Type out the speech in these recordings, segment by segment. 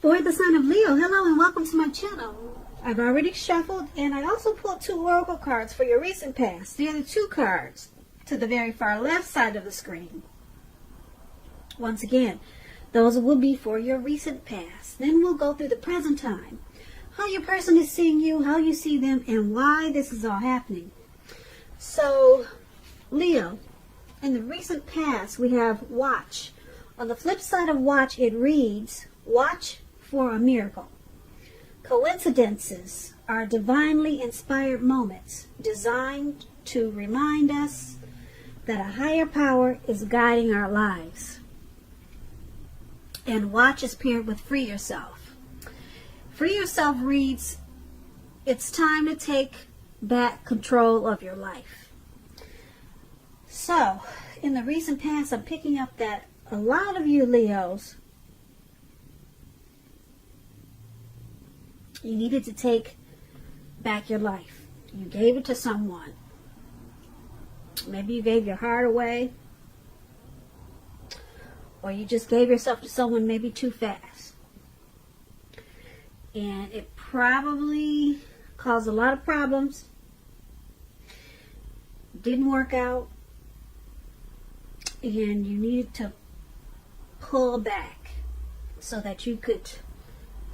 For the sign of Leo, hello and welcome to my channel. I've already shuffled and I also pulled 2 oracle cards for your recent past. They're the 2 cards to the very far left side of the screen. Once again, those will be for your recent past. Then we'll go through the present time, how your person is seeing you, how you see them, and why this is all happening. So, Leo, in the recent past, we have watch. On the flip side of watch, it reads, watch for a miracle. Coincidences are divinely inspired moments designed to remind us that a higher power is guiding our lives. And watch is paired with free yourself. Free yourself reads, it's time to take back control of your life. So, in the recent past, I'm picking up that a lot of you Leos, you needed to take back your life. You gave it to someone. Maybe you gave your heart away. Or you just gave yourself to someone maybe too fast. And it probably caused a lot of problems. Didn't work out. And you needed to pull back so that you could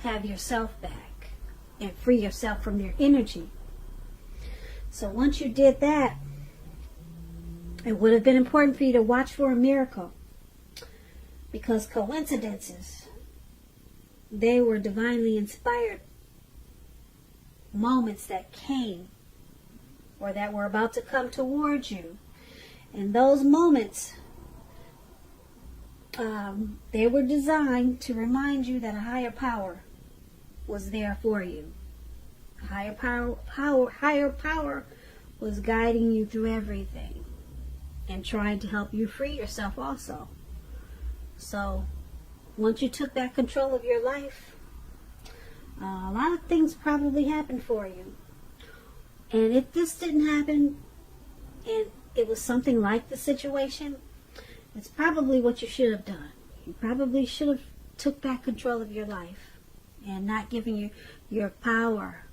have yourself back and free yourself from their energy. So once you did that, it would have been important for you to watch for a miracle, because coincidences, they were divinely inspired moments that came or that were about to come towards you. And those moments, they were designed to remind you that a higher power was there for you. Higher power was guiding you through everything and trying to help you free yourself also. So once you took back control of your life, a lot of things probably happened for you. And if this didn't happen and it was something like the situation, it's probably what you should have done. You probably should have took back control of your life and not giving your power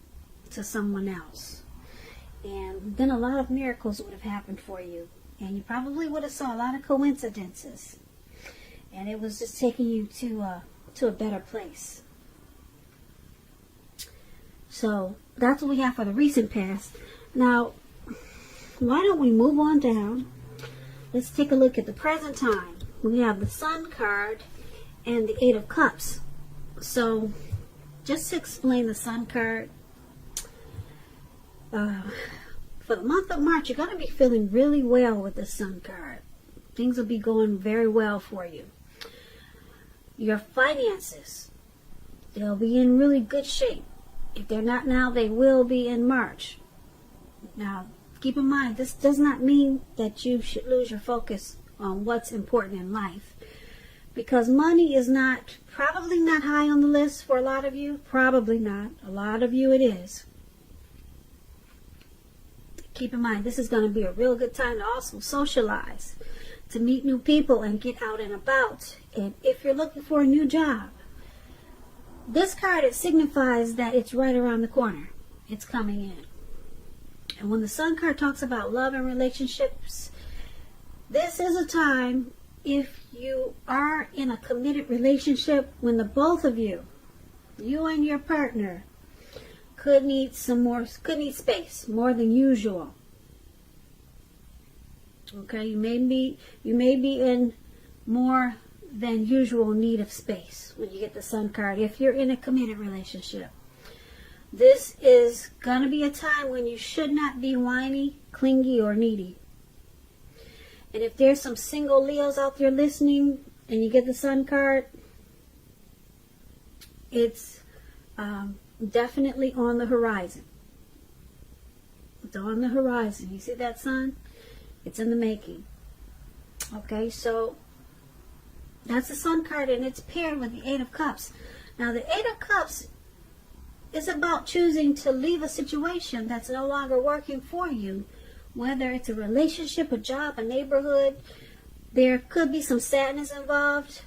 to someone else. And then a lot of miracles would have happened for you. And you probably would have saw a lot of coincidences. And it was just taking you to a better place. So that's what we have for the recent past. Now, why don't we move on down? Let's take a look at the present time. We have the Sun card and the 8 of Cups. So, just to explain the Sun card, for the month of March, you're going to be feeling really well with the Sun card. Things will be going very well for you. Your finances, they'll be in really good shape. If they're not now, they will be in March. Now, keep in mind, this does not mean that you should lose your focus on what's important in life. Because money is probably not high on the list for a lot of you. Probably not. A lot of you it is. Keep in mind, this is going to be a real good time to also socialize, to meet new people and get out and about. And if you're looking for a new job, this card, it signifies that it's right around the corner. It's coming in. And when the Sun card talks about love and relationships, this is a time, if you are in a committed relationship, when the both of you and your partner, could need space more than usual. Okay, you may be in more than usual need of space when you get the Sun card, if you're in a committed relationship. This is going to be a time when you should not be whiny, clingy, or needy. And if there's some single Leos out there listening and you get the Sun card, it's definitely on the horizon. It's on the horizon. You see that Sun? It's in the making. Okay, so that's the Sun card, and it's paired with the 8 of Cups. Now, the 8 of Cups is about choosing to leave a situation that's no longer working for you, whether it's a relationship, a job, a neighborhood. There could be some sadness involved,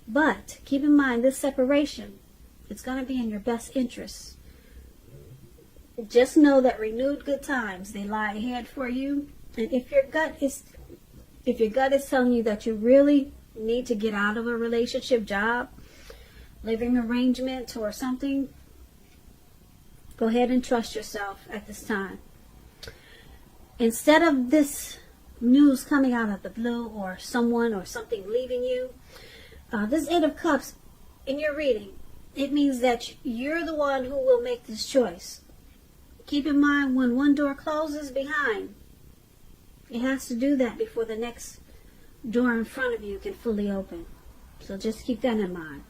but keep in mind, this separation It's going to be in your best interest. Just know that renewed good times, they lie ahead for you. And if your gut is telling you that you really need to get out of a relationship, job, living arrangement, or something, go ahead and trust yourself at this time. Instead of this news coming out of the blue, or someone or something leaving you, this Eight of Cups in your reading, it means that you're the one who will make this choice. Keep in mind, when one door closes behind, it has to do that before the next door in front of you can fully open. So just keep that in mind.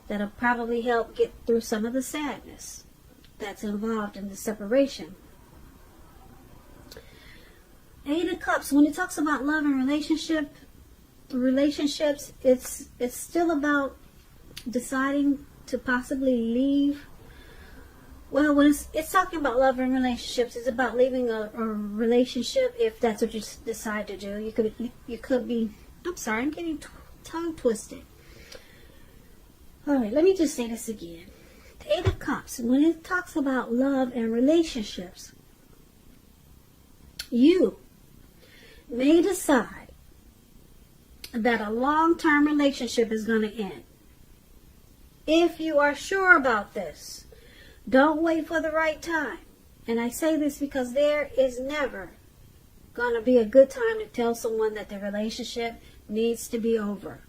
That'll probably help get through some of the sadness that's involved in the separation. Eight of Cups, when it talks about love and relationships, it's still about deciding to possibly leave. Well, when it's talking about love and relationships, it's about leaving a relationship if that's what you decide to do. You could be, I'm sorry, I'm getting tongue twisted. All right, let me just say this again. The Eight of Cups, when it talks about love and relationships, you may decide that a long-term relationship is going to end. If you are sure about this, don't wait for the right time. And I say this because there is never going to be a good time to tell someone that the relationship needs to be over.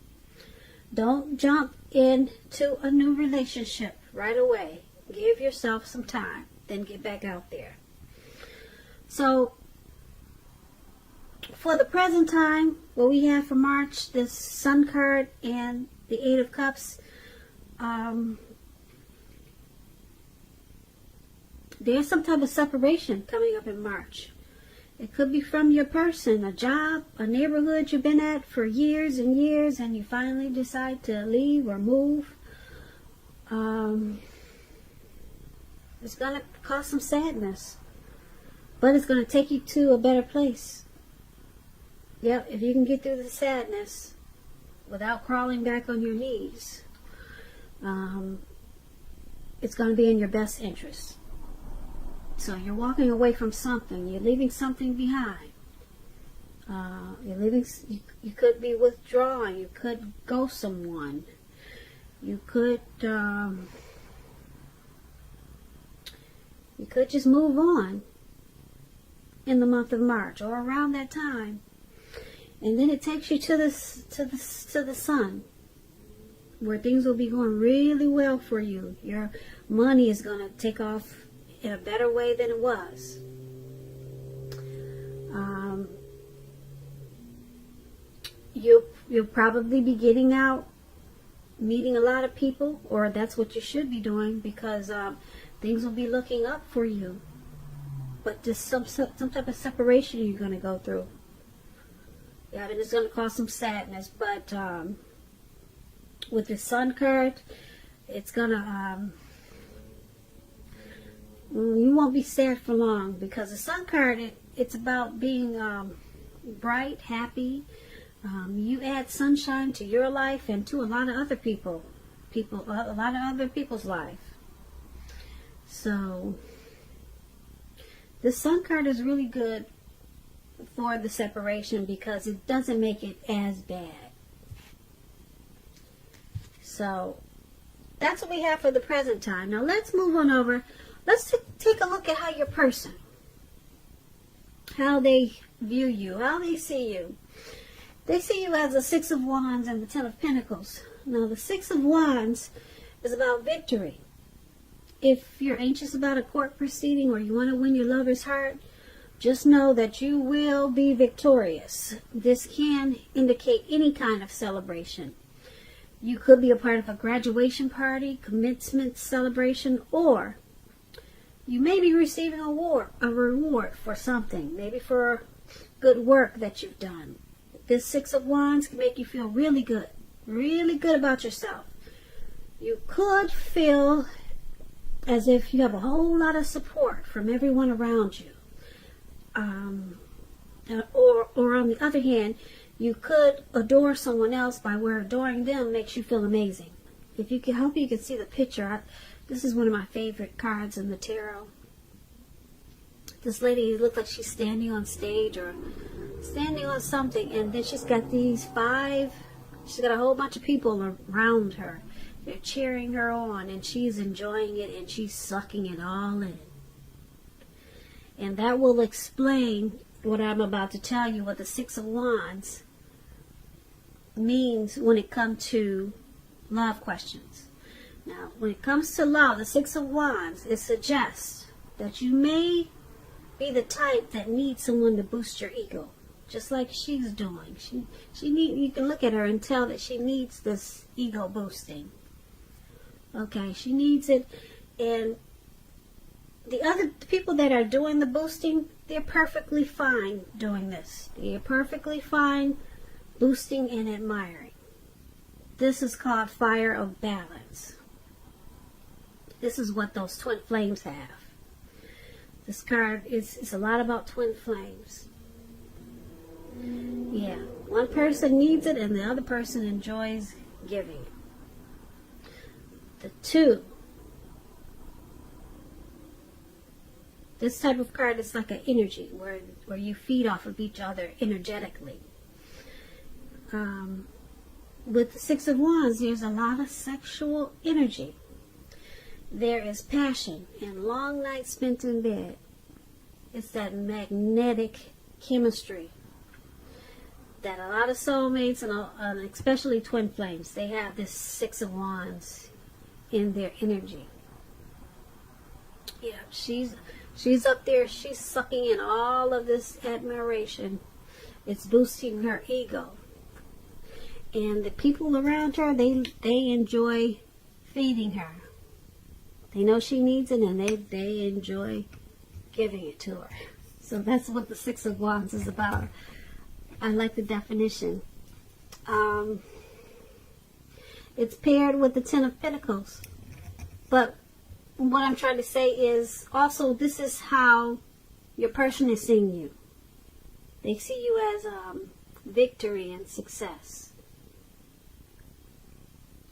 Don't jump into a new relationship right away. Give yourself some time, then get back out there. So, for the present time, what we have for March, the Sun card and the Eight of Cups, there's some type of separation coming up in March. It could be from your person, a job, a neighborhood you've been at for years and years, and you finally decide to leave or move. It's going to cause some sadness, but it's going to take you to a better place. Yep, if you can get through the sadness without crawling back on your knees, it's going to be in your best interest. So you're walking away from something. You're leaving something behind. You could be withdrawing. You could ghost someone. You could just move on in the month of March or around that time, and then it takes you to the Sun, where things will be going really well for you. Your money is going to take off in a better way than it was. You'll probably be getting out, meeting a lot of people, or that's what you should be doing, because things will be looking up for you. But just some type of separation you're going to go through. Yeah, and it's going to cause some sadness. But with the Sun card, it's going to... you won't be sad for long, because the Sun card, it's about being bright, happy. You add sunshine to your life and to a lot of other a lot of other people's life. So the Sun card is really good for the separation, because it doesn't make it as bad. So that's what we have for the present time. Now let's move on over. Let's take a look at how your person, how they view you, how they see you. They see you as the Six of Wands and the Ten of Pentacles. Now, the Six of Wands is about victory. If you're anxious about a court proceeding, or you want to win your lover's heart, just know that you will be victorious. This can indicate any kind of celebration. You could be a part of a graduation party, commencement celebration, or you may be receiving a reward for something, maybe for good work that you've done. This Six of Wands can make you feel really good about yourself. You could feel as if you have a whole lot of support from everyone around you. Or on the other hand, you could adore someone else by where adoring them makes you feel amazing. if you can, hope you can see the picture. This is one of my favorite cards in the tarot. This lady looked like she's standing on stage or standing on something, and then she's got she's got a whole bunch of people around her. They're cheering her on, and she's enjoying it, and she's sucking it all in. And that will explain what I'm about to tell you, what the Six of Wands means when it comes to love questions. Now, when it comes to love, the Six of Wands, it suggests that you may be the type that needs someone to boost your ego, just like she's doing. You can look at her and tell that she needs this ego boosting. Okay, she needs it. And the other people that are doing the boosting, they're perfectly fine doing this. They're perfectly fine boosting and admiring. This is called fire of balance. This is what those twin flames have. This card is a lot about twin flames. Yeah, one person needs it and the other person enjoys giving it. The two. This type of card is like an energy where you feed off of each other energetically. With the Six of Wands, there's a lot of sexual energy. There is passion and long nights spent in bed. It's that chemistry that a lot of soulmates and especially twin flames, they have this Six of Wands in their energy. Yeah, she's up there, she's sucking in all of this admiration. It's boosting her ego. And the people around her, they enjoy feeding her. They know she needs it, and they enjoy giving it to her. So that's what the Six of Wands is about. I like the definition. It's paired with the Ten of Pentacles. But what I'm trying to say is also this is how your person is seeing you. They see you as victory and success.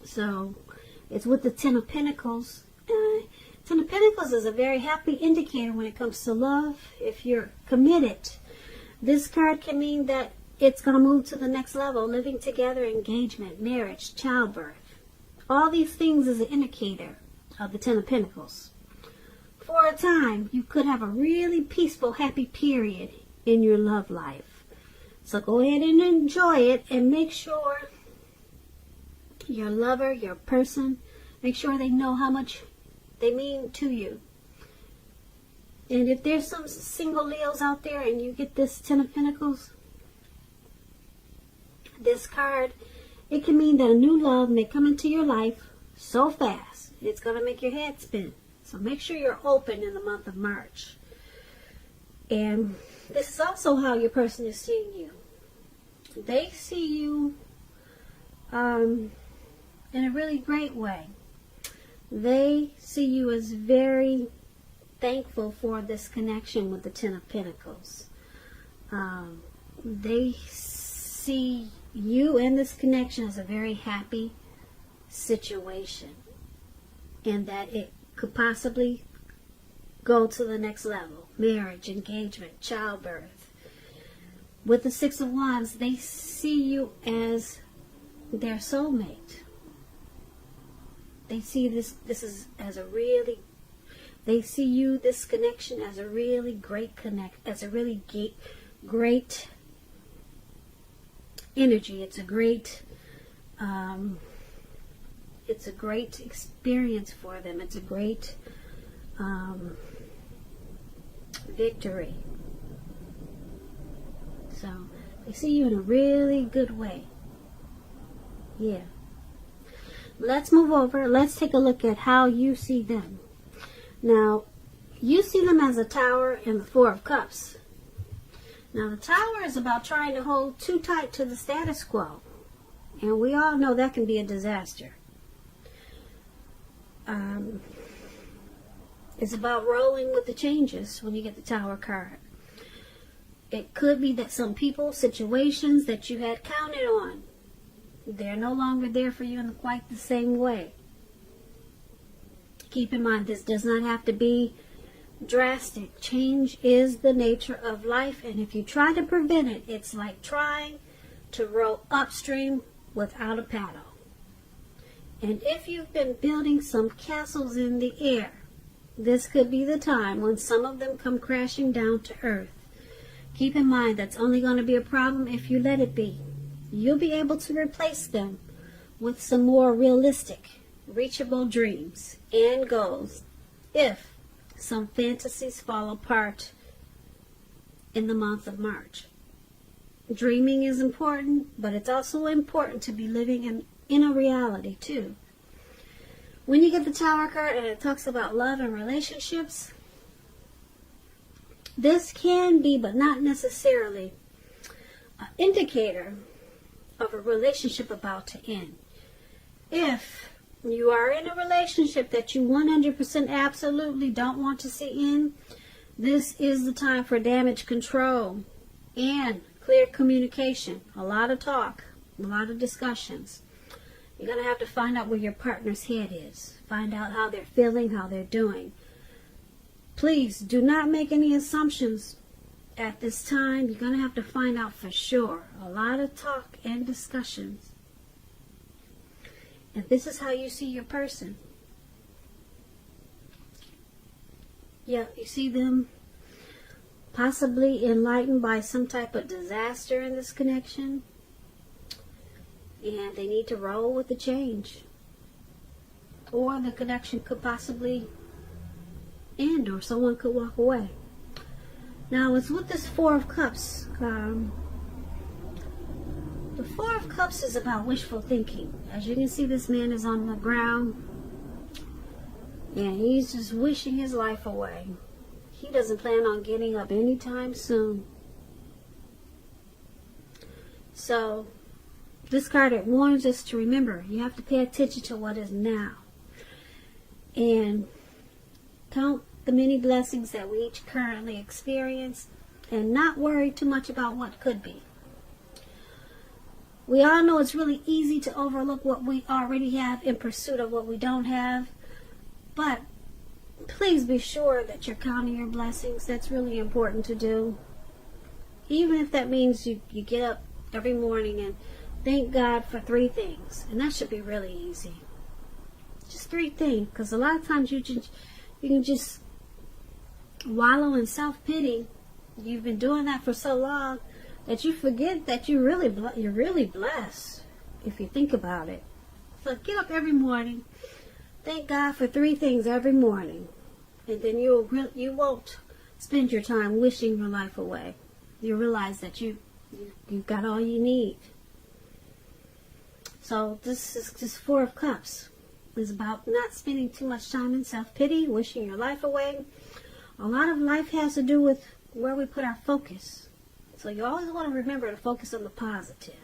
So it's with the Ten of Pentacles. Ten of Pentacles is a very happy indicator when it comes to love. If you're committed, this card can mean that it's going to move to the next level. Living together, engagement, marriage, childbirth. All these things is an indicator of the Ten of Pentacles. For a time, you could have a really peaceful, happy period in your love life. So go ahead and enjoy it, and make sure your lover, your person, make sure they know how much they mean to you. And if there's some single Leos out there and you get this Ten of Pentacles, this card, it can mean that a new love may come into your life so fast, it's going to make your head spin. So make sure you're open in the month of March. And this is also how your person is seeing you. They see you in a really great way. They see you as very thankful for this connection with the Ten of Pentacles. They see you and this connection as a very happy situation, and that it could possibly go to the next level. Marriage, engagement, childbirth. With the Six of Wands, they see you as their soulmate. They see this connection as a really great as a really great energy. It's a great experience for them. It's a great victory. So they see you in a really good way. Yeah. Let's move over. Let's take a look at how you see them. Now, you see them as a Tower and the Four of Cups. Now, the Tower is about trying to hold too tight to the status quo. And we all know that can be a disaster. It's about rolling with the changes when you get the Tower card. It could be that some people, situations that you had counted on, They're no longer there for you in quite the same way. Keep in mind, this does not have to be drastic. Change is the nature of life, and if you try to prevent it, it's like trying to row upstream without a paddle. And if you've been building some castles in the air, this could be the time when some of them come crashing down to earth. Keep in mind, that's only going to be a problem if you let it be. You'll be able to replace them with some more realistic, reachable dreams and goals if some fantasies fall apart in the month of March. Dreaming is important, but it's also important to be living in a reality too. When you get the Tower card and it talks about love and relationships, this can be, but not necessarily, an indicator of a relationship about to end. If you are in a relationship that you 100% absolutely don't want to see end, this is the time for damage control and clear communication. A lot of talk, a lot of discussions. You're going to have to find out where your partner's head is. Find out how they're feeling, how they're doing. Please do not make any assumptions at this time. You're going to have to find out for sure. A lot of talk and discussions. And this is how you see your person. Yeah, you see them possibly enlightened by some type of disaster in this connection. And they need to roll with the change. Or the connection could possibly end, or someone could walk away. Now, it's with this Four of Cups. The Four of Cups is about wishful thinking. As you can see, this man is on the ground. And he's just wishing his life away. He doesn't plan on getting up anytime soon. So, this card, it warns us to remember, you have to pay attention to what is now. And count the many blessings that we each currently experience and not worry too much about what could be. We all know it's really easy to overlook what we already have in pursuit of what we don't have. But please be sure that you're counting your blessings. That's really important to do. Even if that means you get up every morning and thank God for 3 things. And that should be really easy. Just 3 things. Because a lot of times you can just wallow in self-pity. You've been doing that for so long that you forget that you're really blessed if you think about it. So get up every morning. Thank God for 3 things every morning. And then you won't spend your time wishing your life away. You'll realize that you've got all you need. So this is just Four of Cups. It's about not spending too much time in self-pity, wishing your life away. A lot of life has to do with where we put our focus. So you always want to remember to focus on the positive.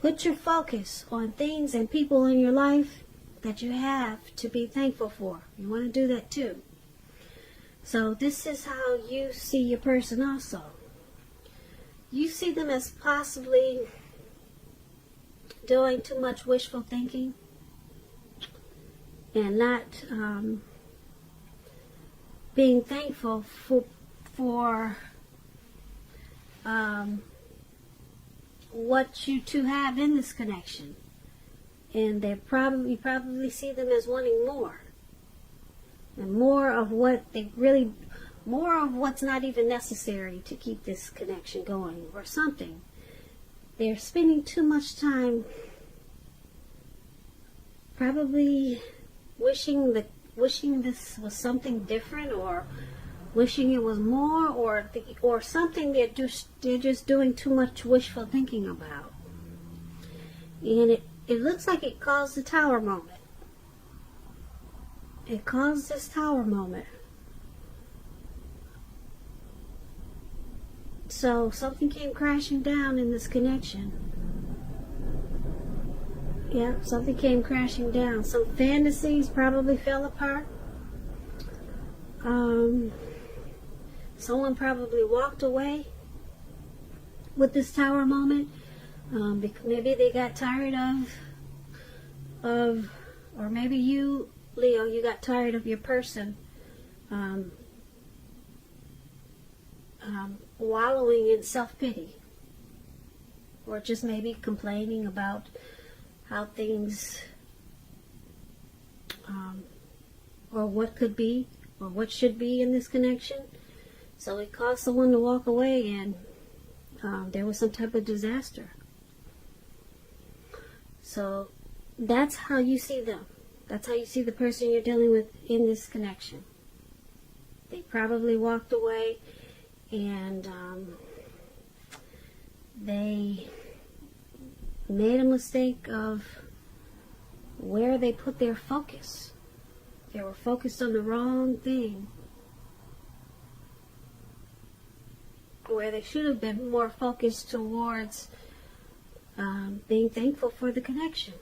Put your focus on things and people in your life that you have to be thankful for. You want to do that too. So this is how you see your person also. You see them as possibly doing too much wishful thinking and not being thankful for what you two have in this connection. And you probably see them as wanting more. And more of what's not even necessary to keep this connection going or something. They're spending too much time probably wishing this was something different, or wishing it was more, or something they're just doing too much wishful thinking about. And it looks like it caused the Tower moment. It caused this Tower moment. So something came crashing down in this connection. Yeah, something came crashing down. Some fantasies probably fell apart. Someone probably walked away with this Tower moment. Maybe they got tired or maybe you, Leo, you got tired of your person wallowing in self-pity, or just maybe complaining about how things or what could be or what should be in this connection. So it caused someone to walk away, and there was some type of disaster. So that's how you see them. That's how you see the person you're dealing with in this connection. They probably walked away, and they made a mistake of where they put their focus. They were focused on the wrong thing, where they should have been more focused towards being thankful for the connection.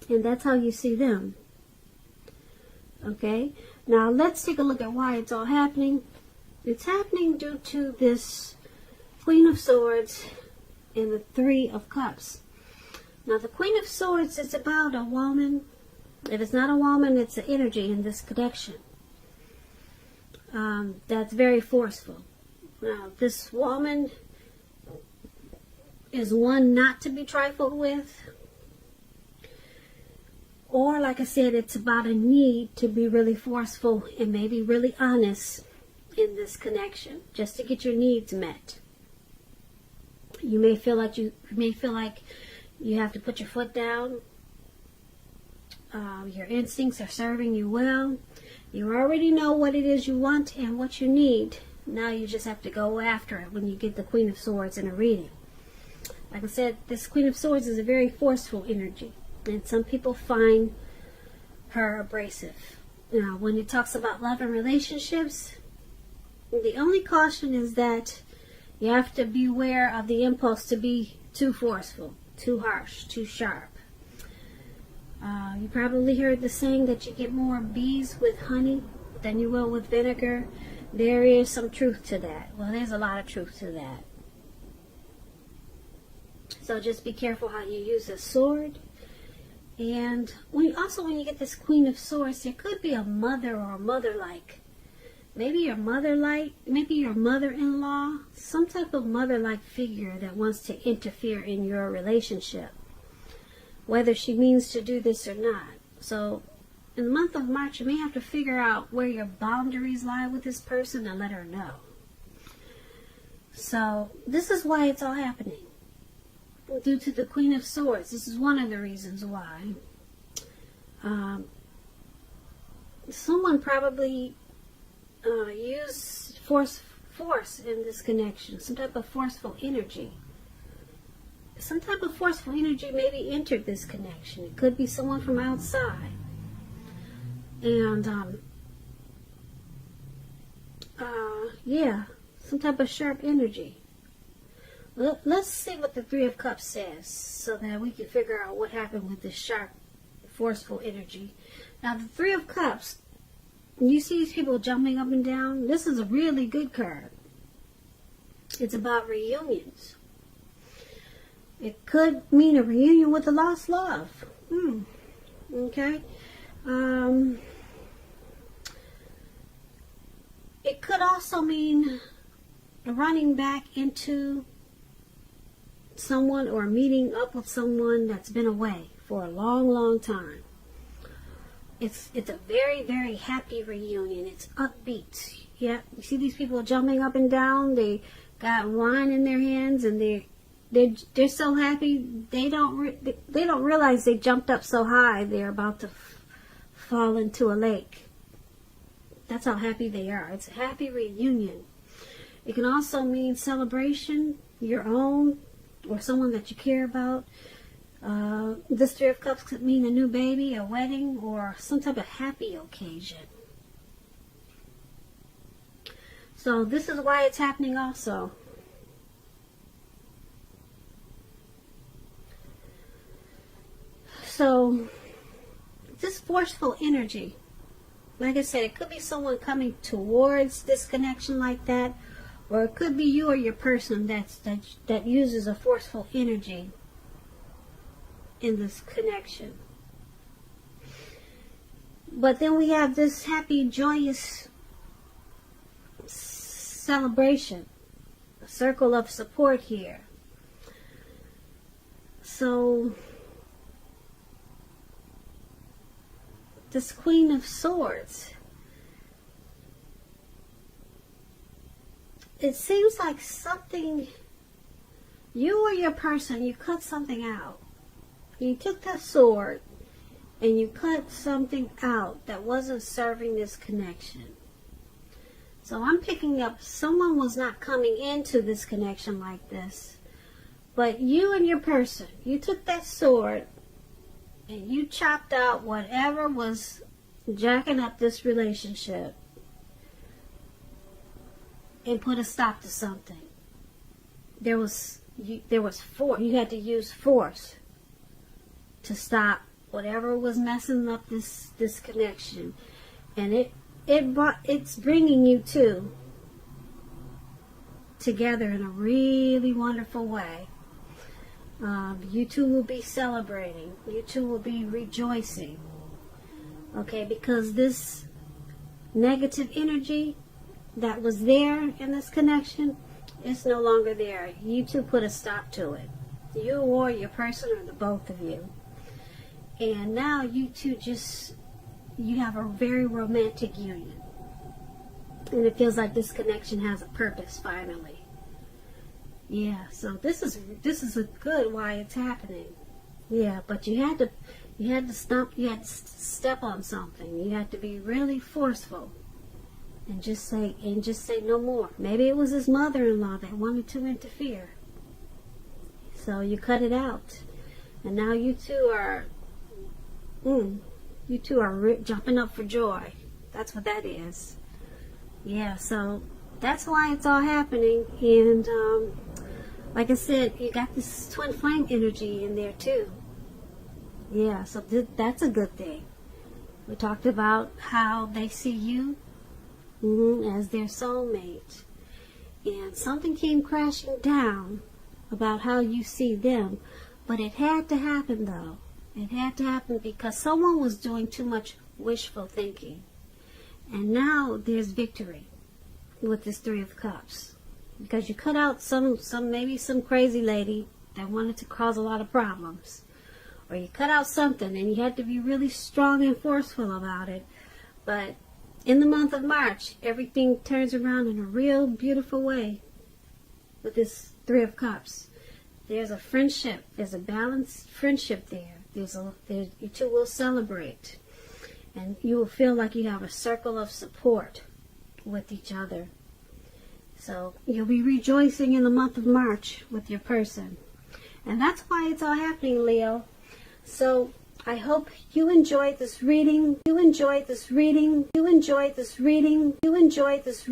And that's how you see them. Okay? Now let's take a look at why it's all happening. It's happening due to this Queen of Swords and the Three of Cups. Now the Queen of Swords is about a woman. If it's not a woman, it's an energy in this connection. That's very forceful. Now this woman is one not to be trifled with. Or, like I said, it's about a need to be really forceful and maybe really honest in this connection, just to get your needs met. You may feel like you have to put your foot down. Your instincts are serving you well. You already know what it is you want and what you need. Now you just have to go after it when you get the Queen of Swords in a reading. Like I said, this Queen of Swords is a very forceful energy. And some people find her abrasive. Now, when it talks about love and relationships, the only caution is that you have to beware of the impulse to be too forceful, too harsh, too sharp. You probably heard the saying that you get more bees with honey than you will with vinegar. There is some truth to that. Well, there's a lot of truth to that. So just be careful how you use a sword. And when you get this Queen of Swords, there could be a mother or a mother-like. Maybe your mother-like, maybe your mother-in-law, some type of mother-like figure that wants to interfere in your relationship, whether she means to do this or not. So in the month of March, you may have to figure out where your boundaries lie with this person and let her know. So this is why it's all happening. Due to the Queen of Swords. This is one of the reasons why. Someone probably used force in this connection. Some type of forceful energy. Some type of forceful energy maybe entered this connection. It could be someone from outside. And, yeah, some type of sharp energy. Let's see what the Three of Cups says so that we can figure out what happened with this sharp, forceful energy. Now, the Three of Cups, you see these people jumping up and down? This is a really good card. It's about reunions. It could mean a reunion with a lost love. Okay. It could also mean running back into someone or meeting up with someone that's been away for a long, long time. It's a very, very happy reunion. It's upbeat. Yeah, you see these people jumping up and down. They got wine in their hands, and they're so happy. They don't realize they jumped up so high they're about to fall into a lake. That's how happy they are. It's a happy reunion. It can also mean celebration, your own, or someone that you care about. This Three of Cups could mean a new baby, a wedding, or some type of happy occasion. So this is why it's happening also. So this forceful energy, like I said, it could be someone coming towards this connection like that, Or it could be you or your person that uses a forceful energy in this connection. But then we have this happy, joyous celebration, a circle of support here. So this Queen of Swords, it seems like something, you or your person, you cut something out. You took that sword and you cut something out that wasn't serving this connection. So I'm picking up someone was not coming into this connection like this. But you and your person, you took that sword and you chopped out whatever was jacking up this relationship and put a stop to something. There was force. You had to use force to stop whatever was messing up this connection, and it's bringing you two together in a really wonderful way. You two will be celebrating. You two will be rejoicing. Okay, because this negative energy that was there in this connection is no longer there. You two put a stop to it. You or your person, or the both of you. And now you two you have a very romantic union. And it feels like this connection has a purpose finally. Yeah, so this is a good why it's happening. Yeah, but you had to step on something. You had to be really forceful and just say no more. Maybe it was his mother-in-law that wanted to interfere. So you cut it out. And now you two are jumping up for joy. That's what that is. Yeah, so that's why it's all happening. And like I said, you got this twin flame energy in there too. Yeah, so that's a good thing. We talked about how they see you as their soulmate. And something came crashing down about how you see them. But it had to happen though. It had to happen because someone was doing too much wishful thinking. And now there's victory with this Three of Cups. Because you cut out maybe some crazy lady that wanted to cause a lot of problems. Or you cut out something and you had to be really strong and forceful about it. But in the month of March, everything turns around in a real beautiful way with this Three of Cups. There's a friendship. There's a balanced friendship there. You two will celebrate. And you will feel like you have a circle of support with each other. So you'll be rejoicing in the month of March with your person. And that's why it's all happening, Leo. So I hope you enjoyed this reading. You enjoyed this reading. You enjoyed this reading. You enjoyed this reading.